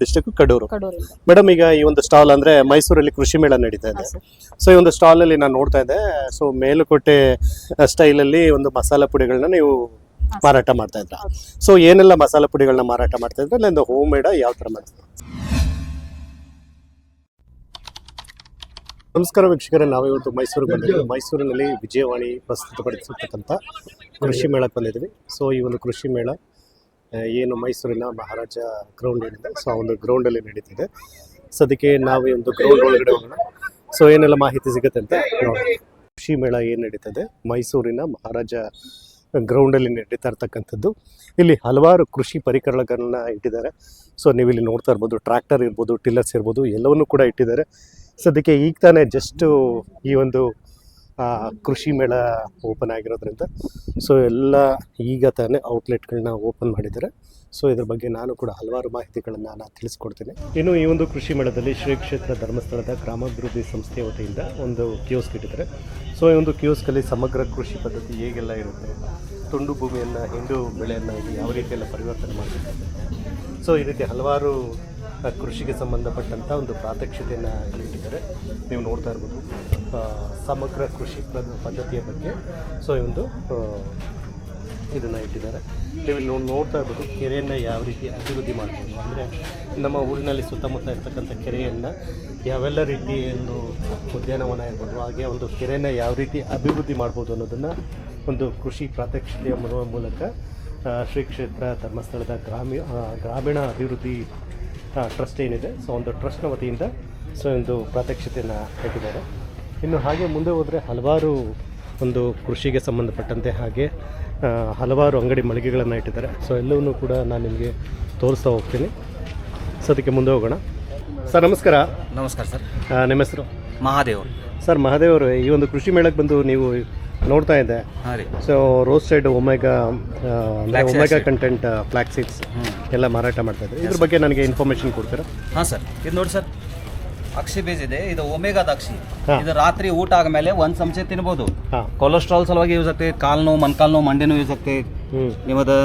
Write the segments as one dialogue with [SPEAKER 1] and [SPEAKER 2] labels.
[SPEAKER 1] District Kadur.
[SPEAKER 2] ಕಡೂರಿಂದ.
[SPEAKER 1] Madam, ಈಗ ಈ ಒಂದು ಸ್ಟಾಲ್ ಅಂದ್ರೆ ಮೈಸೂರಲ್ಲಿ ಕೃಷಿ ಮೇಳ ನಡೀತಾ ಇದೆ.
[SPEAKER 2] ಸರ್.
[SPEAKER 1] ಸೊ ಈ ಒಂದು ಸ್ಟಾಲ್ ಅಲ್ಲಿ ನಾನು ನೋಡ್ತಾ ಇದ್ದೆ. ಸೊ ಮೇಲುಕೋಟೆ ಸ್ಟೈಲ್ ಅಲ್ಲಿ ಒಂದು ಮಸಾಲಾ ಪುಡಿಗಳನ್ನ ನೀವು ಮಾರಾಟ ಮಾಡ್ತಾ ಇದ್ರ.
[SPEAKER 2] ಹೌದು.
[SPEAKER 1] ಸೊ ಏನೆಲ್ಲ ಮಸಾಲಾ ಪುಡಿಗಳನ್ನ ಮಾರಾಟ ಮಾಡ್ತಾ ಇದ್ರೆ ಅಲ್ಲಿಂದ ಹೋಮ್ ಮೇಡ ಯಾವ ತರ ಮಾಡ್ತಾರೆ? ನಮಸ್ಕಾರ ವೀಕ್ಷಕರೇ, ನಾವಿವತ್ತು ಮೈಸೂರಿಗೆ ಬಂದಿದ್ದೀವಿ. ಮೈಸೂರಿನಲ್ಲಿ ವಿಜಯವಾಣಿ ಪ್ರಸ್ತುತಪಡಿಸಿರ್ತಕ್ಕಂಥ ಕೃಷಿ ಮೇಳಕ್ಕೆ ಬಂದಿದ್ದೀವಿ. ಸೊ ಈ ಒಂದು ಕೃಷಿ ಮೇಳ ಏನು ಮೈಸೂರಿನ ಮಹಾರಾಜ ಗ್ರೌಂಡ್ ಏನಿದೆ, ಸೊ ಆ ಒಂದು ಗ್ರೌಂಡಲ್ಲಿ ನಡೀತಿದೆ. ಸದ್ಯಕ್ಕೆ ನಾವು ಈ ಒಂದು ಗ್ರೌಂಡ್ ಒಳಗಡೆ ಹೋಗೋಣ. ಸೊ ಏನೆಲ್ಲ ಮಾಹಿತಿ ಸಿಗುತ್ತೆ ಅಂತ ನೋಡಿ. ಕೃಷಿ ಮೇಳ ಏನು ನಡೀತದೆ ಮೈಸೂರಿನ ಮಹಾರಾಜ ಗ್ರೌಂಡಲ್ಲಿ ನಡೀತಾ ಇರ್ತಕ್ಕಂಥದ್ದು. ಇಲ್ಲಿ ಹಲವಾರು ಕೃಷಿ ಪರಿಕರಗಳನ್ನ ಇಟ್ಟಿದ್ದಾರೆ. ಸೊ ನೀವು ಇಲ್ಲಿ ನೋಡ್ತಾ ಇರ್ಬೋದು, ಟ್ರ್ಯಾಕ್ಟರ್ ಇರ್ಬೋದು, ಟಿಲ್ಲರ್ಸ್ ಇರ್ಬೋದು, ಎಲ್ಲವನ್ನೂ ಕೂಡ ಇಟ್ಟಿದ್ದಾರೆ. ಸದ್ಯಕ್ಕೆ ಈಗ ತಾನೇ ಜಸ್ಟು ಈ ಒಂದು ಕೃಷಿ ಮೇಳ ಓಪನ್ ಆಗಿರೋದ್ರಿಂದ ಸೊ ಎಲ್ಲ ಈಗ ತಾನೇ ಔಟ್ಲೆಟ್ಗಳನ್ನ ಓಪನ್ ಮಾಡಿದ್ದಾರೆ. ಸೊ ಇದ್ರ ಬಗ್ಗೆ ನಾನು ಕೂಡ ಹಲವಾರು ಮಾಹಿತಿಗಳನ್ನು ನಾನು ತಿಳಿಸ್ಕೊಡ್ತೀನಿ. ಇನ್ನು ಈ ಒಂದು ಕೃಷಿ ಮೇಳದಲ್ಲಿ ಶ್ರೀ ಕ್ಷೇತ್ರ ಧರ್ಮಸ್ಥಳದ ಗ್ರಾಮಾಭಿವೃದ್ಧಿ ಸಂಸ್ಥೆಯ ವತಿಯಿಂದ ಒಂದು ಕಿಯೋಸ್ಕ್ ಇಟ್ಟಿದ್ದಾರೆ. ಸೊ ಈ ಒಂದು ಕಿಯೋಸ್ಕಲ್ಲಿ ಸಮಗ್ರ ಕೃಷಿ ಪದ್ಧತಿ ಹೇಗೆಲ್ಲ ಇರುತ್ತೆ, ತುಂಡು ಭೂಮಿಯನ್ನು ಹಿಂಡು ಬೆಳೆಯನ್ನು ಯಾವ ರೀತಿಯೆಲ್ಲ ಪರಿವರ್ತನೆ ಮಾಡಬೇಕಾಗುತ್ತೆ, ಸೊ ಈ ರೀತಿ ಹಲವಾರು ಕೃಷಿಗೆ ಸಂಬಂಧಪಟ್ಟಂಥ ಒಂದು ಪ್ರಾತ್ಯಕ್ಷಿತೆಯನ್ನು ಇಟ್ಟಿದ್ದಾರೆ. ನೀವು ನೋಡ್ತಾ ಇರ್ಬೋದು ಸಮಗ್ರ ಕೃಷಿ ಪದ್ಧತಿಯ ಬಗ್ಗೆ. ಸೊ ಈ ಒಂದು ಇದನ್ನು ಇಟ್ಟಿದ್ದಾರೆ. ನೀವು ಇಲ್ಲಿ ನೋಡ್ತಾ ಇರ್ಬೋದು ಕೆರೆಯನ್ನು ಯಾವ ರೀತಿ ಅಭಿವೃದ್ಧಿ ಮಾಡ್ಬೋದು, ಅಂದರೆ ನಮ್ಮ ಊರಿನಲ್ಲಿ ಸುತ್ತಮುತ್ತ ಇರ್ತಕ್ಕಂಥ ಕೆರೆಯನ್ನು ಯಾವೆಲ್ಲ ರೀತಿ ಒಂದು ಉದ್ಯಾನವನ ಇರ್ಬೋದು, ಹಾಗೆ ಒಂದು ಕೆರೆಯನ್ನು ಯಾವ ರೀತಿ ಅಭಿವೃದ್ಧಿ ಮಾಡ್ಬೋದು ಅನ್ನೋದನ್ನು ಒಂದು ಕೃಷಿ ಪ್ರಾತ್ಯಕ್ಷಿತೆಯ ಮೂಲಕ ಶ್ರೀ ಕ್ಷೇತ್ರ ಧರ್ಮಸ್ಥಳದ ಗ್ರಾಮೀಣ ಅಭಿವೃದ್ಧಿ ಟ್ರಸ್ಟ್ ಏನಿದೆ, ಸೊ ಒಂದು ಟ್ರಸ್ಟ್ನ ವತಿಯಿಂದ ಸೊ ಒಂದು ಪ್ರಾತ್ಯಕ್ಷಿತೆಯನ್ನು ಇಟ್ಟಿದ್ದಾರೆ. ಇನ್ನು ಹಾಗೆ ಮುಂದೆ ಹೋದರೆ ಹಲವಾರು ಒಂದು ಕೃಷಿಗೆ ಸಂಬಂಧಪಟ್ಟಂತೆ ಹಾಗೆ ಹಲವಾರು ಅಂಗಡಿ ಮಳಿಗೆಗಳನ್ನು ಇಟ್ಟಿದ್ದಾರೆ. ಸೊ ಎಲ್ಲವನ್ನೂ ಕೂಡ ನಾನು ನಿಮಗೆ ತೋರಿಸ್ತಾ ಹೋಗ್ತೀನಿ. ಸದ್ಯಕ್ಕೆ ಮುಂದೆ ಹೋಗೋಣ. ಸರ್ ನಮಸ್ಕಾರ.
[SPEAKER 3] ನಮಸ್ಕಾರ ಸರ್.
[SPEAKER 1] ನಿಮ್ಮ ಹೆಸರು?
[SPEAKER 3] ಮಹಾದೇವ್.
[SPEAKER 1] ಸರ್ ಮಹಾದೇವ್ ಅವರು, ಈ ಒಂದು ಕೃಷಿ ಮೇಳಕ್ಕೆ ಬಂದು ನೀವು ನೋಡ್ತಾ ಇದ್ದೆ.
[SPEAKER 3] ಹಾಂ ರೀ.
[SPEAKER 1] So roasted omega content flax seeds ಎಲ್ಲ ಮಾರಾಟ ಮಾಡ್ತಾ ಇದ್ದಾರೆ. ಇದ್ರ ಬಗ್ಗೆ ನನಗೆ ಇನ್ಫಾರ್ಮೇಶನ್ ಕೊಡ್ತೀರಾ?
[SPEAKER 3] ಹಾಂ ಸರ್, ಇದು ನೋಡಿ ಸರ್, ಅಕ್ಷಿ ಬೀಜ ಇದೆ. ಇದು ಒಮೆಗಾದ ಅಕ್ಷಿ. ಇದು ರಾತ್ರಿ ಊಟ ಆದಮೇಲೆ ಒಂದು ಚಮಚೆ ತಿನ್ಬೋದು. ಕೊಲೆಸ್ಟ್ರಾಲ್ ಸಲುವಾಗಿ ಯೂಸ್ ಆಗ್ತೈತೆ. ಕಾಲು ನೋವು, ಮೊಣಕಾಲು ನೋವು, ಮಂಡಿ ನೋವು ಯೂಸ್ ಆಗ್ತೈತೆ. ನಿಮ್ಮದು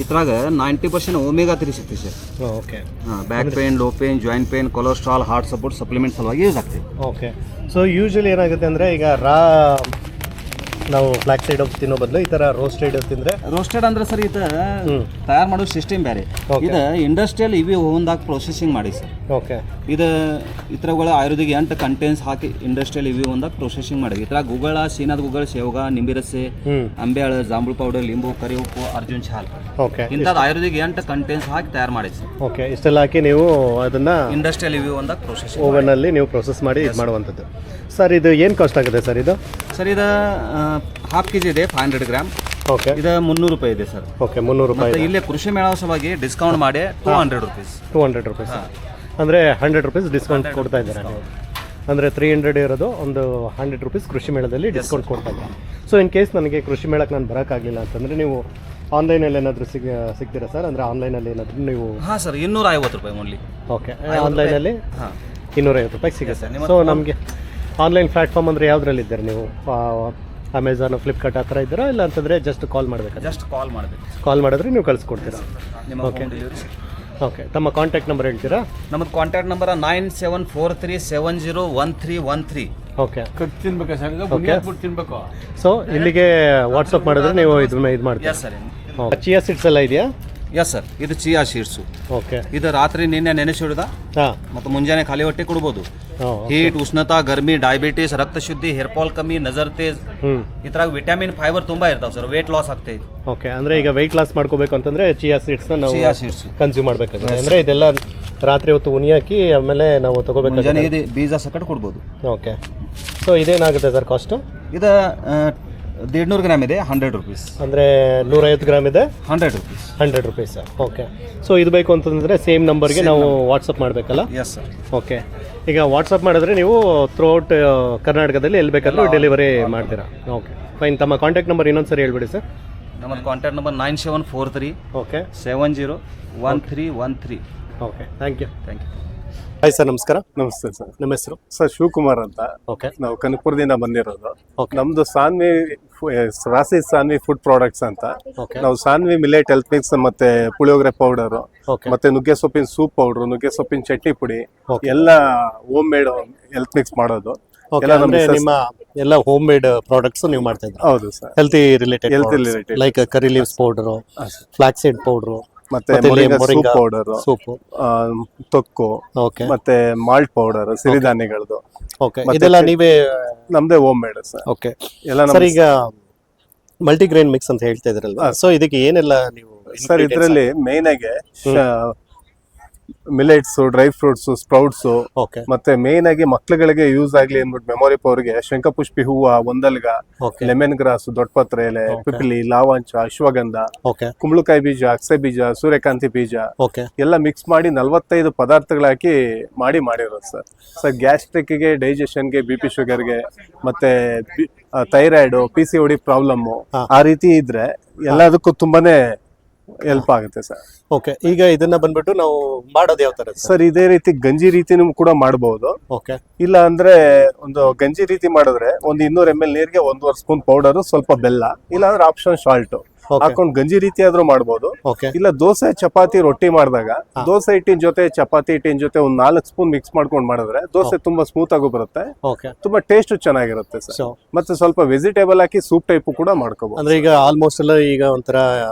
[SPEAKER 3] ಇದ್ರಾಗ 90% ಒಮೆಗಾ 3 ಸಿಗ್ತೈತೆ ಸರ್.
[SPEAKER 1] ಓಕೆ.
[SPEAKER 3] ಹಾಂ, back pain, low pain, joint pain, cholesterol, heart support supplement ಸಲುವಾಗಿ ಯೂಸ್ ಆಗ್ತೈತೆ.
[SPEAKER 1] ಓಕೆ. ಸೊ ಯೂಶಲಿ ಏನಾಗುತ್ತೆ ಅಂದರೆ, ಈಗ ನಾವು ಫ್ಲಾಕ್ ಸೈಡ್ ತಿನ್ನೋ ಬದಲು ಈ ಥರ ರೋಸ್ಟೆಡ್ ತಿಂದರೆ.
[SPEAKER 3] ರೋಸ್ಟೆಡ್ ಅಂದ್ರೆ ಸರ್ ಇದು ತಯಾರು ಮಾಡೋ ಸಿಸ್ಟಮ್ ಬೇರೆ. ಇದು ಇಂಡಸ್ಟ್ರಿಯಲ್ ಇವಿ ಓನ್ದಾಗ ಪ್ರೊಸೆಸಿಂಗ್ ಮಾಡಿ ಸರ್.
[SPEAKER 1] ಓಕೆ.
[SPEAKER 3] ಇದು ಇತರಗಳ ಆಯುರ್ವೇದಿಕ್ 8 ಕಂಟೆಂಟ್ಸ್ ಹಾಕಿ ಇಂಡಸ್ಟ್ರಿಯಲ್ ಇವಿ ಒಂದಾಗ ಪ್ರೊಸೆಸಿಂಗ್ ಮಾಡಿ. ಇತರ ಗುಗಳ, ಶೀನಾದ ಗುಗಳ, ಸೇವಗ, ನಿಂಬಿರಸೆ, ಅಂಬೆಹಳೆ, ಜಾಂಬುಳ ಪೌಡರ್, ಲಿಂಬು, ಕರಿ ಉಪ್ಪು, ಅರ್ಜುನ್ ಚಾಲ್,
[SPEAKER 1] ಓಕೆ,
[SPEAKER 3] ಇಂಥದ್ದು ಆಯುರ್ವೇದಿಕ್ 8 ಕಂಟೆಂಟ್ಸ್ ಹಾಕಿ ತಯಾರು ಮಾಡಿ ಸರ್.
[SPEAKER 1] ಓಕೆ. ಇಷ್ಟೆಲ್ಲ ಹಾಕಿ ನೀವು ಅದನ್ನ
[SPEAKER 3] ಇಂಡಸ್ಟ್ರಿಯಲ್ ಇವಿ ಒಂದಾಗ ಪ್ರೊಸೆಸಿಂಗ್
[SPEAKER 1] ಓವನಲ್ಲಿ ನೀವು ಪ್ರೊಸೆಸ್ ಮಾಡಿ ಇದು ಮಾಡುವಂಥದ್ದು. ಸರ್ ಇದು ಏನು ಕಾಸ್ಟ್ ಆಗುತ್ತೆ ಸರ್ ಇದು?
[SPEAKER 3] ಸರ್ ಇದು ½ kg ಇದೆ, 500 ಗ್ರಾಮ್.
[SPEAKER 1] ಓಕೆ.
[SPEAKER 3] ಇದು 300 ರೂಪಾಯಿ ಇದೆ ಸರ್.
[SPEAKER 1] ಓಕೆ, 300 ರೂಪಾಯಿ.
[SPEAKER 3] ಇಲ್ಲೇ ಕೃಷಿ ಮೇಳ ಸಲುವಾಗಿ ಡಿಸ್ಕೌಂಟ್ ಮಾಡಿ 200 ರೂಪೀಸ್.
[SPEAKER 1] 200 ರೂಪೀಸ್ ಅಂದರೆ 100 ರೂಪೀಸ್ ಡಿಸ್ಕೌಂಟ್ ಕೊಡ್ತಾ ಇದ್ದಾರೆ ನೀವು. ಅಂದರೆ 300 ಇರೋದು ಒಂದು 100 ರೂಪೀಸ್ ಕೃಷಿ ಮೇಳದಲ್ಲಿ ಡಿಸ್ಕೌಂಟ್ ಕೊಡ್ತಾ ಇದ್ದಾರೆ. ಸೊ ಇನ್ ಕೇಸ್ ನನಗೆ ಕೃಷಿ ಮೇಳಕ್ಕೆ ನಾನು ಬರೋಕ್ಕಾಗಲಿಲ್ಲ ಅಂತಂದರೆ ನೀವು ಆನ್ಲೈನಲ್ಲಿ ಏನಾದರೂ ಸಿಗ್ತೀರಾ ಸರ್? ಅಂದರೆ ಆನ್ಲೈನಲ್ಲಿ ಏನಾದರೂ ನೀವು?
[SPEAKER 3] ಹಾಂ ಸರ್, 250 ರೂಪಾಯಿ ಓನ್ಲಿ.
[SPEAKER 1] ಓಕೆ. ಆನ್ಲೈನಲ್ಲಿ 250 ರೂಪಾಯಿ ಸಿಗುತ್ತೆ. ಸೊ ನಮಗೆ ಆನ್ಲೈನ್ ಪ್ಲಾಟ್ಫಾರ್ಮ್ ಅಂದರೆ ಯಾವುದ್ರಲ್ಲಿದ್ದಾರೆ ನೀವು? ಅಮೆಝಾನ್, ಫ್ಲಿಪ್ಕಾರ್ಟ್ ಆ ಥರ ಇದ್ದೀರಾ? ಇಲ್ಲ ಅಂತಂದರೆ ಜಸ್ಟ್ ಕಾಲ್ ಮಾಡಬೇಕಾ?
[SPEAKER 3] ಜಸ್ಟ್ ಕಾಲ್ ಮಾಡಬೇಕು.
[SPEAKER 1] ಕಾಲ್ ಮಾಡಿದ್ರೆ ನೀವು ಕಳಿಸ್ಕೊಡ್ತೀರಾ?
[SPEAKER 3] ಓಕೆ.
[SPEAKER 1] ಓಕೆ. ತಮ್ಮ ಕಾಂಟ್ಯಾಕ್ಟ್ ನಂಬರ್ ಹೇಳ್ತೀರಾ?
[SPEAKER 3] ನಮ್ಮದು ಕಾಂಟ್ಯಾಕ್ಟ್ ನಂಬರ್ 9743701313.
[SPEAKER 1] ಓಕೆ. ತಿನ್ಬೇಕು. ಸೊ ಇಲ್ಲಿಗೆ ವಾಟ್ಸಪ್ ಮಾಡಿದ್ರೆ ನೀವು ಇದು ಮಾಡ್ತೀರಾ?
[SPEAKER 3] Yes sir.
[SPEAKER 1] ಚಿಯಾ ಸೀಡ್ಸ್ ಎಲ್ಲ ಇದೆಯಾ?
[SPEAKER 3] ಎಸ್ ಸರ್, ಇದು ಚಿಯಾ ಸೀಡ್ಸು.
[SPEAKER 1] ಓಕೆ.
[SPEAKER 3] ಇದು ರಾತ್ರಿ ನಿನ್ನೆ ನೆನೆಸಿಡುದ ಮತ್ತು ಮುಂಜಾನೆ ಖಾಲಿ ಹೊಟ್ಟೆ ಕೊಡ್ಬೋದು. ಹೀಟ್, ಉಷ್ಣತಾ, ಗರ್ಮಿ, ಡಯಾಬಿಟಿಸ್, ರಕ್ತ ಶುದ್ಧಿ, ಹೇರ್ ಫಾಲ್ ಕಮ್ಮಿ, ನಜರ್ ತೇಜ್, ಈ ಥರ ವಿಟಮಿನ್, ಫೈಬರ್ ತುಂಬಾ ಇರ್ತಾವೆ ಸರ್. ವೇಟ್ ಲಾಸ್ ಆಗ್ತೈತೆ.
[SPEAKER 1] ಓಕೆ. ಅಂದರೆ ಈಗ ವೆಯ್ಟ್ ಲಾಸ್ ಮಾಡ್ಕೋಬೇಕು ಅಂತಂದ್ರೆ ಚಿಯಾ ಸೀಡ್ಸ್ನ ನಾವು ಕನ್ಸ್ಯೂಮ್ ಮಾಡಬೇಕಾಗುತ್ತೆ. ಅಂದರೆ ಇದೆಲ್ಲ ರಾತ್ರಿ ಹೊತ್ತು ಉನಿ ಹಾಕಿ ಆಮೇಲೆ ನಾವು ತಗೋಬೇಕು.
[SPEAKER 3] ಬೀಜ ಸಕಟ್ ಕೊಡ್ಬೋದು.
[SPEAKER 1] ಓಕೆ. ಸೊ ಇದೇನಾಗುತ್ತೆ ಸರ್ ಕಾಸ್ಟು?
[SPEAKER 3] ಇದು 150 ಗ್ರಾಮ್ ಇದೆ, 100 ರೂಪೀಸ್.
[SPEAKER 1] ಅಂದರೆ 150 ಗ್ರಾಮ್ ಇದೆ,
[SPEAKER 3] 100 ರೂಪೀಸ್.
[SPEAKER 1] 100 ರೂಪೀಸ್. ಓಕೆ. ಸೊ ಇದು ಬೇಕು ಅಂತಂದರೆ ಸೇಮ್ ನಂಬರ್ಗೆ ನಾವು ವಾಟ್ಸಪ್ ಮಾಡಬೇಕಲ್ಲ?
[SPEAKER 3] Yes sir.
[SPEAKER 1] ಓಕೆ. ಈಗ ವಾಟ್ಸಪ್ ಮಾಡಿದ್ರೆ ನೀವು ಥ್ರೂಔಟ್ ಕರ್ನಾಟಕದಲ್ಲಿ ಎಲ್ಲಿ ಬೇಕಾದರೂ ಡೆಲಿವರಿ ಮಾಡ್ತೀರಾ? Okay, fine. ತಮ್ಮ ಕಾಂಟ್ಯಾಕ್ಟ್ ನಂಬರ್ ಇನ್ನೊಂದು ಸರಿ ಹೇಳ್ಬಿಡಿ ಸರ್.
[SPEAKER 3] ನಮ್ಮ contact number 9743
[SPEAKER 1] okay
[SPEAKER 3] 701313.
[SPEAKER 1] Okay. Thank you. Hi sir, ನಮಸ್ಕಾರ.
[SPEAKER 2] ನಮಸ್ತೆ ಸರ್.
[SPEAKER 1] ನಿಮ್ಮ ಹೆಸರು?
[SPEAKER 2] ಸರ್ ಶಿವಕುಮಾರ್ ಅಂತ.
[SPEAKER 1] ಓಕೆ.
[SPEAKER 2] ನಾವು ಕನಕಪುರದಿಂದ ಬಂದಿರೋದು.
[SPEAKER 1] Okay.
[SPEAKER 2] ನಮ್ದು ಸಾನ್ವಿ ರಾಸಿ ಸಾನ್ವಿ ಫುಡ್ ಪ್ರಾಡಕ್ಟ್ಸ್ ಅಂತ.
[SPEAKER 1] Okay.
[SPEAKER 2] ನಾವು ಸಾನ್ವಿ ಮಿಲೆಟ್ ಹೆಲ್ತ್ ಮಿಕ್ಸ್ ಮತ್ತೆ ಪುಳಿಯೋಗರೆ ಪೌಡರ್
[SPEAKER 1] Okay.
[SPEAKER 2] ಮತ್ತೆ ನುಗ್ಗೆ ಸೊಪ್ಪಿನ ಸೂಪ್ ಪೌಡರ್, ನುಗ್ಗೆ ಸೊಪ್ಪಿನ ಚಟ್ನಿ ಪುಡಿ
[SPEAKER 1] Okay.
[SPEAKER 2] ಎಲ್ಲ ಹೋಮ್ ಮೇಡ್ ಹೆಲ್ತ್ ಮಿಕ್ಸ್ ಮಾಡೋದು.
[SPEAKER 1] Okay,
[SPEAKER 2] ಎಲ್ಲ
[SPEAKER 1] ಅಂದ್ರೆ
[SPEAKER 2] ನಮ್ಮ
[SPEAKER 1] ನಿಮ್ಮ ಎಲ್ಲ ಹೋಮ್ ಮೇಡ್ ಪ್ರಾಡಕ್ಟ್ಸ್ ನೀವು ಮಾಡ್ತಾ ಇದ್ದೀರಾ?
[SPEAKER 2] ಹೌದು sir.
[SPEAKER 1] Healthy related,
[SPEAKER 2] Healthy related.
[SPEAKER 1] Like curry leaves powder, flax seed powder,
[SPEAKER 2] ಮತ್ತೆ ಸೂಪ್ ಪೌಡರ್,
[SPEAKER 1] ಸೂಪ್,
[SPEAKER 2] ತೊಕ್ಕು,
[SPEAKER 1] ಓಕೆ,
[SPEAKER 2] ಮತ್ತೆ ಮಾಲ್ಟ್ ಪೌಡರ್, ಸಿರಿಧಾನ್ಯಗಳದ್ದು
[SPEAKER 1] ಓಕೆ, ಇದೆಲ್ಲ ನೀವೇ?
[SPEAKER 2] ನಮ್ದೇ ಹೋಮ್ ಮೇಡ್ ಸರ್.
[SPEAKER 1] ಓಕೆ
[SPEAKER 2] ಎಲ್ಲ
[SPEAKER 1] ಸರ್, ಈಗ ಮಲ್ಟಿಗ್ರೇನ್ ಮಿಕ್ಸ್ ಅಂತ ಹೇಳ್ತಾ ಇದ್ರಲ್ವಾ, ಸೊ ಇದಕ್ಕೆ ಏನೆಲ್ಲ ನೀವು?
[SPEAKER 2] ಸರ್ ಇದರಲ್ಲಿ ಮೇನ್ ಆಗಿ millets, dry fruits, sprouts,
[SPEAKER 1] okay
[SPEAKER 2] ಮತ್ತೆ ಮೇನ್ ಆಗಿ ಮಕ್ಳುಗಳಿಗೆ ಯೂಸ್ ಆಗ್ಲಿ ಅಂದ್ಬಿಟ್ಟು ಮೆಮೊರಿ ಪವರ್ಗೆ ಶಂಖಪುಷ್ಪಿ ಹೂವ, ಒಂದಲ್ಗ,
[SPEAKER 1] ಓಕೆ
[SPEAKER 2] ಲೆಮನ್ ಗ್ರಾಸ್, ದೊಡ್ಡಪತ್ರೆ ಎಲೆ, ಪಿಪಿಲಿ, ಲಾವಂಚ, ಅಶ್ವಗಂಧ,
[SPEAKER 1] ಓಕೆ
[SPEAKER 2] ಕುಂಬಳಕಾಯಿ ಬೀಜ, ಅಕ್ಸೆ ಬೀಜ, ಸೂರ್ಯಕಾಂತಿ ಬೀಜ
[SPEAKER 1] ಓಕೆ
[SPEAKER 2] ಎಲ್ಲ ಮಿಕ್ಸ್ ಮಾಡಿ 45 ಪದಾರ್ಥಗಳು ಹಾಕಿ ಮಾಡಿರೋದು ಸರ್. ಸರ್ ಗ್ಯಾಸ್ಟ್ರಿಕ್ಗೆ, ಡೈಜೆಷನ್ಗೆ, BP ಶುಗರ್ಗೆ, ಮತ್ತೆ ಥೈರಾಯ್ಡ್, PCOD ಪ್ರಾಬ್ಲಮ್ ಆ ರೀತಿ ಇದ್ರೆ ಎಲ್ಲದಕ್ಕೂ ತುಂಬಾನೇ ಹೆಲ್ಪ್ ಆಗುತ್ತೆ ಸರ್.
[SPEAKER 1] ಓಕೆ. ಈಗ ಇದನ್ನ ಬಂದ್ಬಿಟ್ಟು ನಾವು ಮಾಡೋದು ಯಾವ ತರ ಸರ್?
[SPEAKER 2] ಸರ್ ಇದೇ ರೀತಿ ಗಂಜಿ ರೀತಿನೂ ಕೂಡ ಮಾಡಬಹುದು.
[SPEAKER 1] ಓಕೆ.
[SPEAKER 2] ಇಲ್ಲ ಅಂದ್ರೆ ಒಂದು ಗಂಜಿ ರೀತಿ ಮಾಡಿದ್ರೆ ಒಂದು 200 ml ನೀರಿಗೆ 1.5 ಸ್ಪೂನ್ ಪೌಡರ್, ಸ್ವಲ್ಪ ಬೆಲ್ಲ, ಇಲ್ಲ ಅಂದ್ರೆ ಆಪ್ಷನ್ ಸಾಲ್ಟ್ ಹಾಕೊಂಡು ಗಂಜಿ ರೀತಿ ಆದ್ರೂ ಮಾಡಬಹುದು.
[SPEAKER 1] ಓಕೆ.
[SPEAKER 2] ಇಲ್ಲ ದೋಸೆ, ಚಪಾತಿ, ರೊಟ್ಟಿ ಮಾಡಿದಾಗ ದೋಸೆ ಹಿಟ್ಟಿನ ಜೊತೆ ಚಪಾತಿ ಹಿಟ್ಟಿನ ಜೊತೆ ಒಂದು 4 ಸ್ಪೂನ್ ಮಿಕ್ಸ್ ಮಾಡ್ಕೊಂಡು ಮಾಡಿದ್ರೆ ದೋಸೆ ತುಂಬಾ ಸ್ಮೂತ್ ಆಗು ಬರುತ್ತೆ,
[SPEAKER 1] ಓಕೆ,
[SPEAKER 2] ತುಂಬಾ ಟೇಸ್ಟ್ ಚೆನ್ನಾಗಿರುತ್ತೆ ಸರ್.
[SPEAKER 1] ಸೊ
[SPEAKER 2] ಮತ್ತೆ ಸ್ವಲ್ಪ ವೆಜಿಟೇಬಲ್ ಹಾಕಿ ಸೂಪ್ ಟೈಪ್ ಕೂಡ ಮಾಡ್ಕೋಬಹುದು.
[SPEAKER 1] ಅಂದ್ರೆ ಈಗ ಆಲ್ಮೋಸ್ಟ್ ಎಲ್ಲ ಈಗ ಒಂಥರ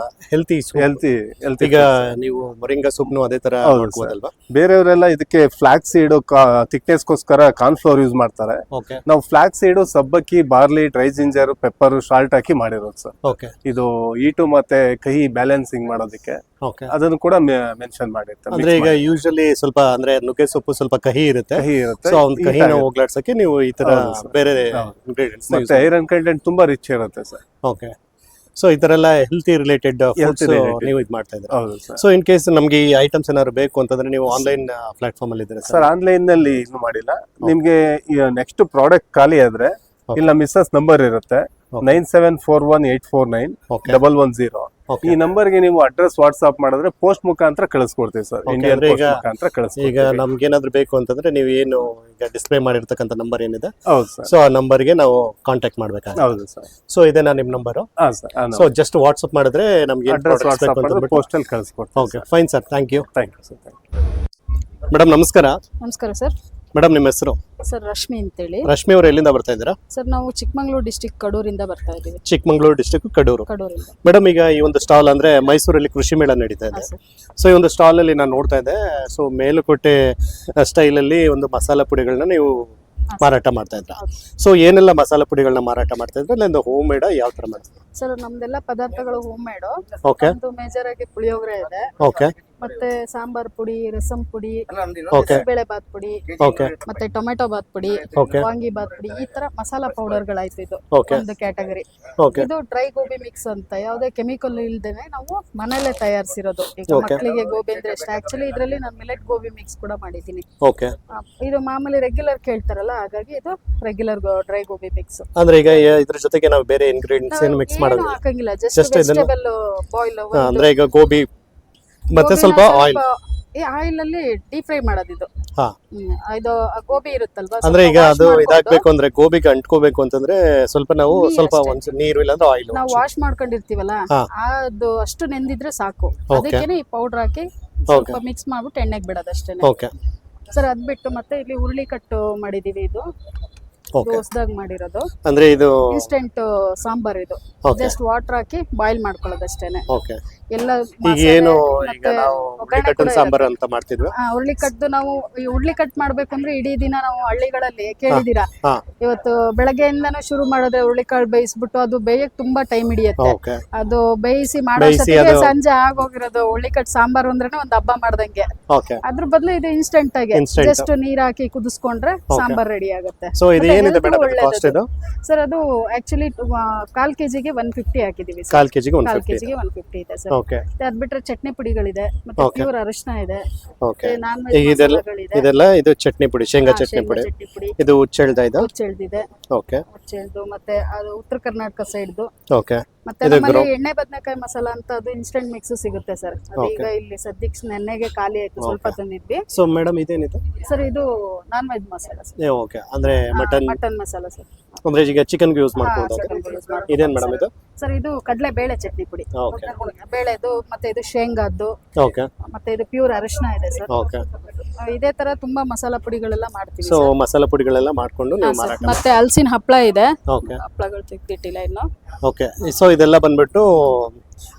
[SPEAKER 1] ಹೆಲ್ತಿ
[SPEAKER 2] ಹೆಲ್ತಿ
[SPEAKER 1] ಈಗ ನೀವು ಮೊರಿಂಗಾ ಸೂಪ್ನು ಅದೇ ತರ
[SPEAKER 2] ಹೌದು
[SPEAKER 1] ಮಾಡ್ಬೋದಲ್ವಾ?
[SPEAKER 2] ಬೇರೆಯವರೆಲ್ಲ ಇದಕ್ಕೆ ಫ್ಲಾಕ್ ಸೀಡ್ ಥಿಕ್ನೆಸ್ಗೋಸ್ಕರ ಕಾರ್ನ್ಫ್ಲವರ್ ಯೂಸ್ ಮಾಡ್ತಾರೆ.
[SPEAKER 1] ಓಕೆ
[SPEAKER 2] ನಾವು ಫ್ಲಾಕ್ ಸೀಡ್, ಸಬ್ಬಕ್ಕಿ, barley, dry ginger, pepper, salt ಹಾಕಿ ಮಾಡಿರೋದು ಸರ್.
[SPEAKER 1] ಓಕೆ
[SPEAKER 2] ಇದು ಈಟು ಮತ್ತೆ ಕಹಿ ಬ್ಯಾಲೆನ್ಸಿಂಗ್ ಮಾಡೋದಕ್ಕೆ
[SPEAKER 1] ಓಕೆ.
[SPEAKER 2] ಅದನ್ನು ಕೂಡ ಮೆನ್ಷನ್ ಮಾಡಿರ್ತಾರೆ.
[SPEAKER 1] ಅಂದ್ರೆ ಈಗ ಯೂಶಲಿ ಸ್ವಲ್ಪ ಅಂದ್ರೆ ನುಗ್ಗೆ ಸೊಪ್ಪು ಸ್ವಲ್ಪ ಕಹಿ ಇರುತ್ತೆ,
[SPEAKER 2] ಕಹಿ ಇರುತ್ತೆ,
[SPEAKER 1] ಸೊ ಅವ್ನ ಕಹಿನ ಹೋಗ್ಲಾಡ್ಸಕ್ಕೆ ನೀವು ಈ ತರ
[SPEAKER 2] ಹೌದು ಸರ್.
[SPEAKER 1] ಬೇರೆ
[SPEAKER 2] ಹೌದು.
[SPEAKER 1] ಇಂಗ್ರೀಡಿಯೆಂಟ್ಸ್
[SPEAKER 2] ಮತ್ತೆ ಐರನ್ ಕಂಟೆಂಟ್ ತುಂಬಾ ರಿಚ್ ಇರುತ್ತೆ ಸರ್.
[SPEAKER 1] ಓಕೆ. ಸೊ ಈ ತರ ಎಲ್ಲ ಹೆಲ್ತಿ ರಿಲೇಟೆಡ್ ಫುಡ್ಸ್
[SPEAKER 2] related.
[SPEAKER 1] ನೀವು ಇದು ಮಾಡ್ತಾ ಇದ್ದೀರಾ?
[SPEAKER 2] ಹೌದು ಸರ್.
[SPEAKER 1] ಸೊ ಇನ್ ಕೇಸ್ ನಮ್ಗೆ ಈ ಐಟಮ್ಸ್ ಏನಾದ್ರು ಬೇಕು ಅಂತಂದ್ರೆ ನೀವು ಆನ್ಲೈನ್ ಪ್ಲಾಟ್ಫಾರ್ಮ್ ಅಲ್ಲಿ ಇದ್ದೀರಾ
[SPEAKER 2] ಸರ್
[SPEAKER 1] ಸರ್?
[SPEAKER 2] ಆನ್ಲೈನ್ ನಲ್ಲಿ ಇನ್ನು ಮಾಡಿಲ್ಲ. ನಿಮ್ಗೆ ನೆಕ್ಸ್ಟ್ ಪ್ರಾಡಕ್ಟ್ ಖಾಲಿ ಆದ್ರೆ ಇಲ್ಲ ಮಿಸ್ಸಸ್ ನಂಬರ್ ಇರುತ್ತೆ, 9741849110.
[SPEAKER 1] Okay.
[SPEAKER 2] ಈ ನಂಬರ್ಗೆ ನೀವು ಅಡ್ರೆಸ್ ವಾಟ್ಸ್ಆಪ್ ಮಾಡಿದ್ರೆ ಪೋಸ್ಟ್ ಮುಖಾಂತರ ಕಳಿಸ್ಕೊಡ್ತೀವಿ ಸರ್.
[SPEAKER 1] Okay,
[SPEAKER 2] ಇಂಡಿಯನ್
[SPEAKER 1] ಅಂದ್ರೆ
[SPEAKER 2] ಪೋಸ್ಟ್
[SPEAKER 1] ಈಗ-
[SPEAKER 2] ಮುಖಾಂತರ
[SPEAKER 1] ಈಗ
[SPEAKER 2] ಕಳಿಸ್ಕೊಡ್ತೀವಿ.
[SPEAKER 1] ನಮ್ಗೆ ಏನಾದ್ರು ಬೇಕು ಅಂತಂದ್ರೆ ನೀವು ಏನು ಈಗ ಡಿಸ್ಪ್ಲೇ ಮಾಡಿರ್ತಕ್ಕಂಥ ನಂಬರ್ ಏನಿದೆ,
[SPEAKER 2] ಹೌದು ಸರ್.
[SPEAKER 1] ಸೊ ಆ ನಂಬರ್ಗೆ ನಾವು ಕಾಂಟ್ಯಾಕ್ಟ್ ಮಾಡ್ಬೇಕಾಗುತ್ತೆ.
[SPEAKER 2] ಹೌದು ಸರ್.
[SPEAKER 1] ಸೊ ಇದೇನಾ ನಿಮ್ ನಂಬರು?
[SPEAKER 2] ಹಾ ಸರ್.
[SPEAKER 1] ಸೊ ಜಸ್ಟ್ ವಾಟ್ಸ್ಆಪ್ ಮಾಡಿದ್ರೆ ನಮ್ಗೆ
[SPEAKER 2] ಅಡ್ರೆಸ್ ವಾಟ್ಸ್ಆಪ್ ಮಾಡಿದ್ರೆ ಪೋಸ್ಟ್ ಅಲ್ಲಿ ಕಳಿಸ್ಕೊಡ್ತೀವಿ.
[SPEAKER 1] Okay, fine sir, thank you.
[SPEAKER 2] Thank you sir.
[SPEAKER 1] Madam ನಮಸ್ಕಾರ.
[SPEAKER 4] ನಮಸ್ಕಾರ ಸರ್.
[SPEAKER 1] ಮೇಡಮ್ ನಿಮ್ಮ ಹೆಸರು?
[SPEAKER 4] ಸರ್ ರಶ್ಮಿ ಅಂತೇಳಿ.
[SPEAKER 1] ರಶ್ಮಿ ಅವರು ಎಲ್ಲಿಂದ ಬರ್ತಾ ಇದ್ದೀರಾ?
[SPEAKER 4] ಸರ್ ನಾವು ಚಿಕ್ಕಮಂಗ್ಳೂರು ಡಿಸ್ಟಿಕ್ ಕಡೂರಿಂದ ಬರ್ತಾ ಇದ್ದೀವಿ.
[SPEAKER 1] ಚಿಕ್ಕಮಂಗ್ಳೂರು ಡಿಸ್ಟಿಕ್ ಕಡೂರು.
[SPEAKER 4] ಕಡೂರಿಂದ.
[SPEAKER 1] ಮೇಡಮ್ ಈಗ ಈ ಒಂದು ಸ್ಟಾಲ್ ಅಂದ್ರೆ ಮೈಸೂರಲ್ಲಿ ಕೃಷಿ ಮೇಳ ನಡೀತಾ ಇದೆ.
[SPEAKER 4] ಹಾಂ ಸರ್.
[SPEAKER 1] ಸೊ ಈ ಒಂದು ಸ್ಟಾಲ್ ಅಲ್ಲಿ ನಾನು ನೋಡ್ತಾ ಇದ್ದೆ, ಸೊ ಮೇಲುಕೋಟೆ ಸ್ಟೈಲ್ ಅಲ್ಲಿ ಒಂದು ಮಸಾಲಾ ಪುಡಿಗಳನ್ನ ನೀವು ಮಾರಾಟ ಮಾಡ್ತಾ ಇದ್ರ. ಸೊ ಏನೆಲ್ಲ ಮಸಾಲಾ ಪುಡಿಗಳನ್ನ ಮಾರಾಟ ಮಾಡ್ತಾ ಇದ್ರೆ, ಇಲ್ಲ ಹೋಮ್ ಮೇಡ್ ಯಾವ ತರ ಮಾಡ್ತಾರೆ
[SPEAKER 4] ಸರ್? ನಮ್ದೆಲ್ಲ ಪದಾರ್ಥಗಳು ಹೋಮ್ ಮೇಡ್.
[SPEAKER 1] ಓಕೆ
[SPEAKER 4] ಮೇಜರ್ ಆಗಿ ಪುಳಿಯೋಗರೆ ಇದೆ,
[SPEAKER 1] ಓಕೆ
[SPEAKER 4] ಮತ್ತೆ ಸಾಂಬಾರ್ ಪುಡಿ, ರಸಂ ಪುಡಿ,
[SPEAKER 1] ಓಕೆ
[SPEAKER 4] ಬೇಳೆ ಬಾತ್ ಪುಡಿ,
[SPEAKER 1] ಓಕೆ
[SPEAKER 4] ಮತ್ತೆ ಟೊಮೆಟೊ ಬಾತ್ ಪುಡಿ,
[SPEAKER 1] ಓಕೆ
[SPEAKER 4] ವಾಂಗಿ ಬಾತ್ ಪುಡಿ, ಈ ತರ ಮಸಾಲಾ ಪೌಡರ್ಗಳಾಯ್ತು. ಇದು
[SPEAKER 1] ಓಕೆ
[SPEAKER 4] ಒಂದು ಕ್ಯಾಟಗರಿ.
[SPEAKER 1] ಓಕೆ
[SPEAKER 4] ಇದು ಡ್ರೈ ಗೋಬಿ ಮಿಕ್ಸ್ ಅಂತ, ಯಾವುದೇ ಕೆಮಿಕಲ್ ಇಲ್ದೇನೆ ನಾವು ಮನೆಯಲ್ಲೇ ತಯಾರಿಸಿರೋದು. ಈಗ
[SPEAKER 1] Okay.
[SPEAKER 4] ಮಕ್ಕಳಿಗೆ ಗೋಬಿ ಅಂದ್ರೆ ಇಷ್ಟ. ಆಕ್ಚುಲಿ ಇದರಲ್ಲಿ ನಾನು ಮಿಲೆಟ್ ಗೋಬಿ ಮಿಕ್ಸ್ ಕೂಡ ಮಾಡಿದ್ದೀನಿ.
[SPEAKER 1] ಓಕೆ.
[SPEAKER 4] ಇದು ಮಾಮೂಲಿ ರೆಗ್ಯುಲರ್ ಕೇಳ್ತಾರಲ್ಲ, ಹಾಗಾಗಿ ಇದು ರೆಗ್ಯುಲರ್ ಡ್ರೈ ಗೋಬಿ ಮಿಕ್ಸ್.
[SPEAKER 1] ಅಂದ್ರೆ ಈಗ ಇದ್ರ ಜೊತೆಗೆ ನಾವು ಬೇರೆ ಇಂಗ್ರೀಡಿಯೆಂಟ್ಸ್ ಏನು ಮಿಕ್ಸ್ ಮಾಡೋದು
[SPEAKER 4] ಹಾಕಂಗಿಲ್ಲ,
[SPEAKER 1] Just
[SPEAKER 4] ಜಸ್ಟ್
[SPEAKER 1] ಇದನ್ನ-
[SPEAKER 4] ವೆಜಿಟೇಬಲ್ ಬಾಯ್ಲ್.
[SPEAKER 1] ಅಂದ್ರೆ ಈಗ ಗೋಬಿ ಮತ್ತೆ ಸ್ವಲ್ಪ ಆಯಿಲ್,
[SPEAKER 4] ಆಯಿಲ್ ಅಲ್ಲಿ ಡೀಪ್ ಫ್ರೈ ಮಾಡೋದು ಇದು.
[SPEAKER 1] ಹಾ.
[SPEAKER 4] ಇದು ಗೋಬಿ ಇರುತ್ತಲ್ವಾ,
[SPEAKER 1] ಅಂದ್ರೆ
[SPEAKER 4] ಸ್ವಲ್ಪ
[SPEAKER 1] ಈಗ
[SPEAKER 4] wash
[SPEAKER 1] ಅದು
[SPEAKER 4] ಮಾಡ್ಕೊಂಡು
[SPEAKER 1] ಇದಾಗ್ಬೇಕು ಅಂದ್ರೆ ಗೋಬಿಗೆ ಅಂಟ್ಕೋಬೇಕು ಅಂತಂದ್ರೆ ಸ್ವಲ್ಪ ನಾವು
[SPEAKER 4] ನೀರು
[SPEAKER 1] ಸ್ವಲ್ಪ
[SPEAKER 4] ಅಷ್ಟೇ.
[SPEAKER 1] ಒಂದ್ ನೀರು ಇಲ್ಲಾಂದ್ರೆ ಆಯಿಲ್.
[SPEAKER 4] ನಾವು ವಾಶ್ ಮಾಡ್ಕೊಂಡಿರ್ತೀವಲ್ಲ,
[SPEAKER 1] ಹಾ.
[SPEAKER 4] ಅದು ಅಷ್ಟು ನೆಂದಿದ್ರೆ ಸಾಕು.
[SPEAKER 1] Okay.
[SPEAKER 4] ಅದಕ್ಕೇನೆ ಈ ಪೌಡರ್ ಹಾಕಿ ಸ್ವಲ್ಪ ಮಿಕ್ಸ್ ಮಾಡ್ಬಿಟ್ಟು ಎಣ್ಣೆಗೆ ಬಿಡೋದು ಅಷ್ಟೇನೆ.
[SPEAKER 1] ಓಕೆ
[SPEAKER 4] ಸರ್ ಅದ್ ಬಿಟ್ಟು ಮತ್ತೆ ಇಲ್ಲಿ ಹುರುಳಿ ಕಟ್ಟು ಮಾಡಿದೀವಿ. ಇದು
[SPEAKER 1] ಓಕೆ.
[SPEAKER 4] ಹೊಸದಾಗಿ ಮಾಡಿರೋದು
[SPEAKER 1] ಅಂದ್ರೆ ಇದು
[SPEAKER 4] ಇನ್ಸ್ಟೆಂಟ್ ಸಾಂಬಾರ್. ಇದು
[SPEAKER 1] Okay.
[SPEAKER 4] ಜಸ್ಟ್ ವಾಟರ್ ಹಾಕಿ ಬಾಯ್ಲ್ ಮಾಡ್ಕೊಳ್ಳೋದು ಅಷ್ಟೇನೆ.
[SPEAKER 1] ಓಕೆ.
[SPEAKER 4] ಎಲ್ಲ
[SPEAKER 1] ಈಗ
[SPEAKER 4] ಮಸಾಲೆ
[SPEAKER 1] ಏನು ಈಗ
[SPEAKER 4] ಮತ್ತೆ
[SPEAKER 1] ನಾವು
[SPEAKER 4] ಒಗ್ಗರಣೆ
[SPEAKER 1] ಕಟ್ಟನ್
[SPEAKER 4] ಕೂಡ
[SPEAKER 1] ಸಾಂಬಾರ್
[SPEAKER 4] ಇರುತ್ತೆ.
[SPEAKER 1] ಅಂತ ಮಾಡ್ತಿದ್ವಿ.
[SPEAKER 4] ಹುರುಳಿ ಕಟ್ಟು ನಾವು ಈ ಹುರುಳಿ ಕಟ್ ಮಾಡ್ಬೇಕಂದ್ರೆ ಇಡೀ ದಿನ ನಾವು ಹಳ್ಳಿಗಳಲ್ಲಿ ಕೇಳಿದೀರಾ,
[SPEAKER 1] ಹಾ.
[SPEAKER 4] ಇವತ್ತು ಬೆಳಗ್ಗೆಯಿಂದನೂ ಶುರು ಮಾಡಿದ್ರೆ ಹುರುಳಿ ಕಾಳು ಬೇಯಿಸ್ಬಿಟ್ಟು ಅದು ಬೇಯಕ್ ತುಂಬಾ ಟೈಮ್ ಹಿಡಿಯುತ್ತೆ.
[SPEAKER 1] ಓಕೆ.
[SPEAKER 4] ಅದು ಬೇಯಿಸಿ ಮಾಡೋ
[SPEAKER 1] ಬೇಯಿಸಿ
[SPEAKER 4] ಅಷ್ಟೊತ್ತಿಗೆ
[SPEAKER 1] ಅದು-
[SPEAKER 4] ಸಂಜೆ ಆಗೋಗಿರೋದು. ಹುರುಳಿ ಕಟ್ಟು ಸಾಂಬಾರ್ ಅಂದ್ರೇನೆ ಒಂದ್ ಹಬ್ಬ ಮಾಡ್ದಂಗೆ.
[SPEAKER 1] ಓಕೆ.
[SPEAKER 4] ಅದ್ರ ಬದಲು ಇದು ಇನ್ಸ್ಟೆಂಟ್ ಆಗಿ
[SPEAKER 1] Instant.
[SPEAKER 4] ಜಸ್ಟ್ ನೀರ್ ಹಾಕಿ ಕುದಿಸ್ಕೊಂಡ್ರೆ ಸಾಂಬಾರ್ ರೆಡಿ ಆಗುತ್ತೆ.
[SPEAKER 1] ಸೊ ಇದು
[SPEAKER 4] ಮತ್ತೆ
[SPEAKER 1] ಏನಿದೆ
[SPEAKER 4] health
[SPEAKER 1] ಮೇಡಮ್
[SPEAKER 4] ಒಳ್ಳೇದು
[SPEAKER 1] ಕಾಸ್ಟ್ ಇದು?
[SPEAKER 4] ಸರ್ ಅದು ಆಕ್ಚುಲಿ 1 kgಗೆ 150 ಹಾಕಿದೀವಿ ಸರ್.
[SPEAKER 1] 1/4 kg
[SPEAKER 4] 1
[SPEAKER 1] 150.
[SPEAKER 4] kgಗೆ 150 ಇದೆ ಸರ್.
[SPEAKER 1] ಓಕೆ.
[SPEAKER 4] ಅದ್ ಬಿಟ್ರೆ ಚಟ್ನಿ ಪುಡಿಗಳಿದೆ, ಮತ್ತೆ
[SPEAKER 1] Okay.
[SPEAKER 4] ಪ್ಯೂರ್ ಅರಿಶಿನ ಇದೆ,
[SPEAKER 1] ಓಕೆ.
[SPEAKER 4] ನಾನ್
[SPEAKER 1] ಈಗ
[SPEAKER 4] ವೆಜ್
[SPEAKER 1] ಇದೆಲ್ಲ
[SPEAKER 4] ಮಸಾಲೆಗಳಿದೆ.
[SPEAKER 1] ಇದೆಲ್ಲ ಇದು ಚಟ್ನಿ ಪುಡಿ, ಶೇಂಗಾ ಚಟ್ನಿ
[SPEAKER 4] ಶೇಂಗಾ
[SPEAKER 1] ಪುಡಿ.
[SPEAKER 4] ಚಟ್ನಿ ಪುಡಿ,
[SPEAKER 1] ಇದು ಹುಚ್ಚೆಳ್ದ ಇದು?
[SPEAKER 4] ಹುಚ್ಚೆಳ್ದಿದೆ,
[SPEAKER 1] ಓಕೆ
[SPEAKER 4] ಹುಚ್ಚೆಳ್ದು ಮತ್ತೆ ಅದು ಉತ್ತರ ಕರ್ನಾಟಕ ಸೈಡ್ದು.
[SPEAKER 1] ಓಕೆ.
[SPEAKER 4] ಮತ್ತೆ ನಮ್ಮಲ್ಲಿ ಎಣ್ಣೆ ಬದನೆಕಾಯಿ ಮಸಾಲ ಅಂತ ಅದು ಇನ್ಸ್ಟೆಂಟ್ ಮಿಕ್ಸ್ ಸಿಗುತ್ತೆ ಸರ್. ಅದೀಗ ಇಲ್ಲಿ ಸದ್ಯಕ್ಕೆ ನೆನ್ನೆಗೆ ಖಾಲಿ ಆಯ್ತು, ಸ್ವಲ್ಪ ತಂದಿದ್ವಿ.
[SPEAKER 1] ಸೊ ಮೇಡಮ್ ಇದೇನಿದೆ
[SPEAKER 4] ಸರ್ ಇದು non veg masala sir.
[SPEAKER 1] Okay, ಅಂದ್ರೆ ಮಟನ್
[SPEAKER 4] ಮಸಾಲ ಸರ್.
[SPEAKER 1] ಅಂದ್ರೆ ಈಗ ಚಿಕನ್ಗೆ ಯೂಸ್ ಮಾಡ್ಬೋದು. ಇದೇನು ಮೇಡಮ್ ಇದು?
[SPEAKER 4] ಸರ್ ಇದು ಕಡಲೆ ಬೇಳೆ ಚಟ್ನಿ ಪುಡಿ,
[SPEAKER 1] ಓಕೆ
[SPEAKER 4] ಬೇಳೆದು, ಮತ್ತೆ ಇದು ಶೇಂಗಾದ್ದು,
[SPEAKER 1] ಓಕೆ
[SPEAKER 4] ಮತ್ತೆ ಇದು ಪ್ಯೂರ್ ಅರಿಶಿನ ಇದೆ ಸರ್.
[SPEAKER 1] ಓಕೆ.
[SPEAKER 4] ಇದೇ ತರ ತುಂಬಾ ಮಸಾಲಾ ಪುಡಿಗಳೆಲ್ಲ ಮಾಡ್ತೀವಿ.
[SPEAKER 1] ಸೊ ಮಸಾಲಾ ಪುಡಿಗಳೆಲ್ಲ ಮಾಡ್ಕೊಂಡು ನೀವು ಮಾರಾಟ.
[SPEAKER 4] ಮತ್ತೆ ಹಲಸಿನ ಹಪ್ಪಳ ಇದೆ,
[SPEAKER 1] ಓಕೆ
[SPEAKER 4] ಹಪ್ಪಳಗಳು ತೆಗ್ದಿಟ್ಟಿಲ್ಲ ಇನ್ನು.
[SPEAKER 1] ಓಕೆ. ಸೊ ಇದೆಲ್ಲ ಬಂದ್ಬಿಟ್ಟು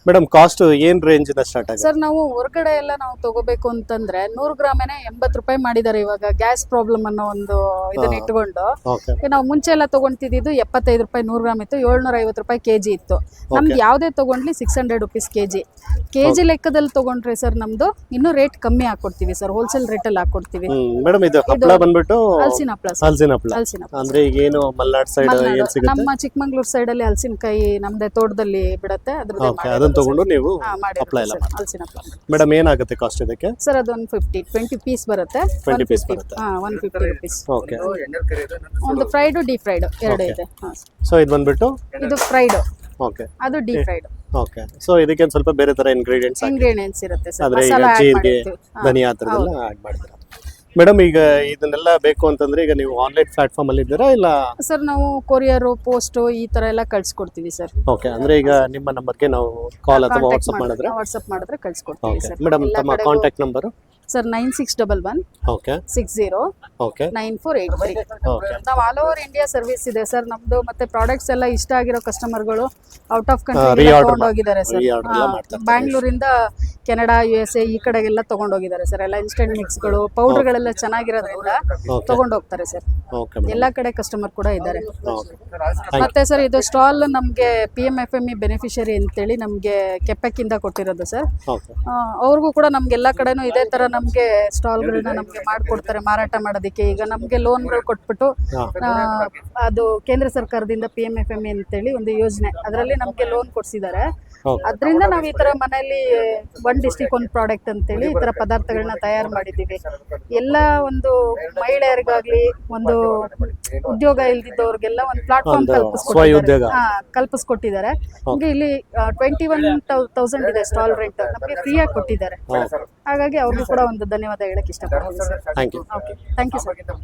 [SPEAKER 1] ಮೇಡಮ್ ಕಾಸ್ಟ್ ಏನ್ ರೇಂಜ್ ಇಂದ ಸ್ಟಾರ್ಟ್ ಆಗುತ್ತೆ
[SPEAKER 4] ಸರ್? ನಾವು ಹೊರಗಡೆ ಎಲ್ಲ ನಾವು ತಗೋಬೇಕು ಅಂತಂದ್ರೆ 100 ಗ್ರಾಮೇನೆ 80 ರೂಪಾಯಿ ಮಾಡಿದ್ದಾರೆ ಇವಾಗ, ಗ್ಯಾಸ್ ಪ್ರಾಬ್ಲಮ್ ಅನ್ನೋ ಒಂದು ಇದನ್ನ ಇಟ್ಕೊಂಡು.
[SPEAKER 1] ಓಕೆ
[SPEAKER 4] ನಾವು ಮುಂಚೆ ಎಲ್ಲ ತಗೊಂತಿದ್ದು 75 ರೂಪಾಯಿ 100 ಗ್ರಾಮ್ ಇತ್ತು, 750 ರೂಪಾಯಿ ಕೆಜಿ ಇತ್ತು. ನಮ್ದು ಯಾವ್ದೇ ತಗೊಂಡ್ಲಿ 600 ರುಪೀಸ್ ಕೆಜಿ ಲೆಕ್ಕದಲ್ಲಿ ತಗೊಂಡ್ರೆ ಸರ್ ನಮ್ದು ಇನ್ನೂ ರೇಟ್ ಕಮ್ಮಿ ಹಾಕೊಡ್ತೀವಿ ಸರ್, ಹೋಲ್ಸೇಲ್ ರೇಟ್ ಅಲ್ಲಿ ಹಾಕೊಡ್ತೀವಿ.
[SPEAKER 1] ಮೇಡಮ್ ಇದು ಹಪ್ಪಳ ಬಂದ್ಬಿಟ್ಟು
[SPEAKER 4] ಹಲಸಿನ ಹಪ್ಪಳ ಸರ್.
[SPEAKER 1] ಹಲಸಿನ ಹಪ್ಪಳ
[SPEAKER 4] ಹಲಸಿನ ಹಪ್ಪಳ
[SPEAKER 1] ಅಂದ್ರೆ ಈಗ ಏನು ಮಲ್ನಾಡ್ ಸೈಡ್ ಏನ್ ಸಿಗುತ್ತೆ
[SPEAKER 4] ನಮ್ಮ ಚಿಕ್ಕಮಂಗ್ಳೂರ್ ಸೈಡ್ ಅಲ್ಲಿ ಹಲಸಿನಕಾಯಿ ನಮ್ದೇ ತೋಟದಲ್ಲಿ ಬಿಡತ್ತೆ, ಅದ್ರದ್ದು
[SPEAKER 1] ಓಕೆ, ಅದನ್ನ ತಗೊಂಡು ನೀವು ಹಪ್ಪಳ ಎಲ್ಲ
[SPEAKER 4] ಹಲಸಿನ ಹಪ್ಪಳ.
[SPEAKER 1] ಮೇಡಮ್ ಏನಾಗುತ್ತೆ ಕಾಸ್ಟ್ ಇದಕ್ಕೆ?
[SPEAKER 4] ಸರ್ ಅದೊಂದು 20 ಪೀಸ್ ಬರುತ್ತೆ.
[SPEAKER 1] 20 ಪೀಸ್ ಬರುತ್ತೆ.
[SPEAKER 4] 150 ರುಪೀಸ್.
[SPEAKER 1] ಓಕೆ.
[SPEAKER 4] ಒಂದು ಫ್ರೈಡ್ ಡೀಪ್ ಫ್ರೈಡ್ ಎರಡು ಇದೆ.
[SPEAKER 1] ಸೊ ಇದು ಬಂದ್ಬಿಟ್ಟು
[SPEAKER 4] ಇದು ಫ್ರೈಡ್,
[SPEAKER 1] ಓಕೆ,
[SPEAKER 4] ಅದು ಡೀಪ್ ಫ್ರೈಡ್.
[SPEAKER 1] ಓಕೆ. ಸೊ ಇದಕ್ಕೆ ಒಂದು ಸ್ವಲ್ಪ ಬೇರೆ ತರ ಇಂಗ್ರೀಡಿಯೆಂಟ್ಸ್
[SPEAKER 4] ಇರುತ್ತೆ ಸರ್.
[SPEAKER 1] ಆದ್ರೆ ಈಗ
[SPEAKER 4] ಮಸಾಲ ಆಡ್
[SPEAKER 1] ಜೀರಿಗೆ
[SPEAKER 4] ಮಾಡಿರ್ತೀವಿ.
[SPEAKER 1] ಧನಿಯಾ ಆ ಥರದ್ದೆಲ್ಲ ಆಡ್ ಮಾಡಿದ್ರೆ ಮೇಡಮ್ ಈಗ ಇದನ್ನೆಲ್ಲ ಬೇಕು ಅಂತಂದ್ರೆ ಈಗ ನೀವು ಆನ್ಲೈನ್ ಪ್ಲಾಟ್ಫಾರ್ಮ್ ಅಲ್ಲಿ ಇದ್ದೀರಾ ಇಲ್ಲ?
[SPEAKER 4] ಸರ್ ನಾವು ಕೊರಿಯರ್, ಪೋಸ್ಟ್ ಈ ತರ ಎಲ್ಲ ಕಳ್ಸಿಕೊಡ್ತೀವಿ ಸರ್.
[SPEAKER 1] ಓಕೆ, ಅಂದ್ರೆ ಈಗ ನಿಮ್ಮ ನಂಬರ್ಗೆ ನಾವು ಕಾಲ್ ಅಥವಾ ವಾಟ್ಸ್ಆಪ್ ಮಾಡಿದ್ರೆ
[SPEAKER 4] ಕಳ್ಸಿಕೊಡ್ತೀವಿ
[SPEAKER 1] ಓಕೆ.
[SPEAKER 4] ಸರ್.
[SPEAKER 1] ಮೇಡಮ್ ತಮ್ಮ contact number?
[SPEAKER 4] Sir 9611
[SPEAKER 1] okay
[SPEAKER 4] 60
[SPEAKER 1] okay
[SPEAKER 4] 9483.
[SPEAKER 1] Okay.
[SPEAKER 4] ನಾವು ಆಲ್ ಓವರ್ ಇಂಡಿಯಾ ಸರ್ವಿಸ್ ಇದೆ ಸರ್ ನಮ್ದು. ಮತ್ತೆ ಪ್ರಾಡಕ್ಟ್ಸ್ ಎಲ್ಲ ಇಷ್ಟ ಆಗಿರೋ ಕಸ್ಟಮರ್ಗಳು ಔಟ್ ಆಫ್ ಕಂಟ್ರಿ ತಗೊಂಡೋಗಿದ್ದಾರೆ ಸರ್. ಬ್ಯಾಂಗ್ಳೂರಿಂದ ಕೆನಡಾ, USA ಈ ಕಡೆಗೆಲ್ಲ ತಗೊಂಡೋಗಿದ್ದಾರೆ ಸರ್. ಎಲ್ಲ ಇನ್ಸ್ಟೆಂಟ್ ಮಿಕ್ಸ್ಗಳು, ಪೌಡರ್ಗಳೆಲ್ಲ ಚೆನ್ನಾಗಿರೋದ್ರಿಂದ ತಗೊಂಡೋಗ್ತಾರೆ ಸರ್.
[SPEAKER 1] ಓಕೆ
[SPEAKER 4] ಎಲ್ಲಾ ಕಡೆ ಕಸ್ಟಮರ್ ಕೂಡ ಇದ್ದಾರೆ.
[SPEAKER 1] ಓಕೆ.
[SPEAKER 4] ಮತ್ತೆ ಸರ್ ಇದು ಸ್ಟಾಲ್ ನಮ್ಗೆ PMFME ಬೆನಿಫಿಷರಿ ಅಂತೇಳಿ ನಮ್ಗೆ ಕೆಪೆಕ್ಕಿಂದ ಕೊಟ್ಟಿರೋದು ಸರ್.
[SPEAKER 1] ಓಕೆ.
[SPEAKER 4] ಅವ್ರಿಗೂ ಕೂಡ ನಮ್ಗೆ ಎಲ್ಲಾ ಕಡೆನೂ ಇದೇ ತರ ನಮ್ಗೆ ಸ್ಟಾಲ್ಗಳನ್ನ ನಮ್ಗೆ ಮಾಡ್ಕೊಡ್ತಾರೆ ಮಾರಾಟ ಮಾಡೋದಕ್ಕೆ. ಈಗ ನಮ್ಗೆ ಲೋನ್ಗಳು ಕೊಟ್ಬಿಟ್ಟು ಅದು ಕೇಂದ್ರ ಸರ್ಕಾರದಿಂದ PMFME ಅಂತೇಳಿ ಒಂದು ಯೋಜನೆ, ಅದರಲ್ಲಿ ನಮ್ಗೆ ಲೋನ್ ಕೊಡ್ಸಿದ್ದಾರೆ. ಅದರಿಂದ ನಾವು ಈ ತರ ಮನೆಯಲ್ಲಿ ಒನ್ ಡಿಸ್ಟ್ರಿಕ್ಟ್ ಒನ್ ಪ್ರಾಡಕ್ಟ್ ಅಂತೇಳಿ ಈ ತರ ಪದಾರ್ಥಗಳನ್ನ ತಯಾರು ಮಾಡಿದ್ದೀವಿ. ಎಲ್ಲ ಒಂದು ಮಹಿಳೆಯರಿಗಾಗ್ಲಿ, ಒಂದು ಉದ್ಯೋಗ ಇಲ್ದಿದ್ದವ್ರಿಗೆಲ್ಲ ಒಂದು ಪ್ಲಾಟ್ಫಾರ್ಮ್ ಕಲ್ಪಿಸ್ಕೊಟ್ಟಿದ್ದಾರೆ. ನಮ್ಗೆ ಇಲ್ಲಿ 21,000 ಇದೆ ಸ್ಟಾಲ್ ರೆಂಟ್, ನಮಗೆ ಫ್ರೀ ಆಗಿ ಕೊಟ್ಟಿದ್ದಾರೆ. ಹಾಗಾಗಿ ಅವ್ರಿಗೂ ಕೂಡ ಒಂದು ಧನ್ಯವಾದ ಹೇಳಕ್ ಇಷ್ಟಪಡ್ತೀನಿ sir.
[SPEAKER 1] Thank you.
[SPEAKER 4] Okay, thank you sir.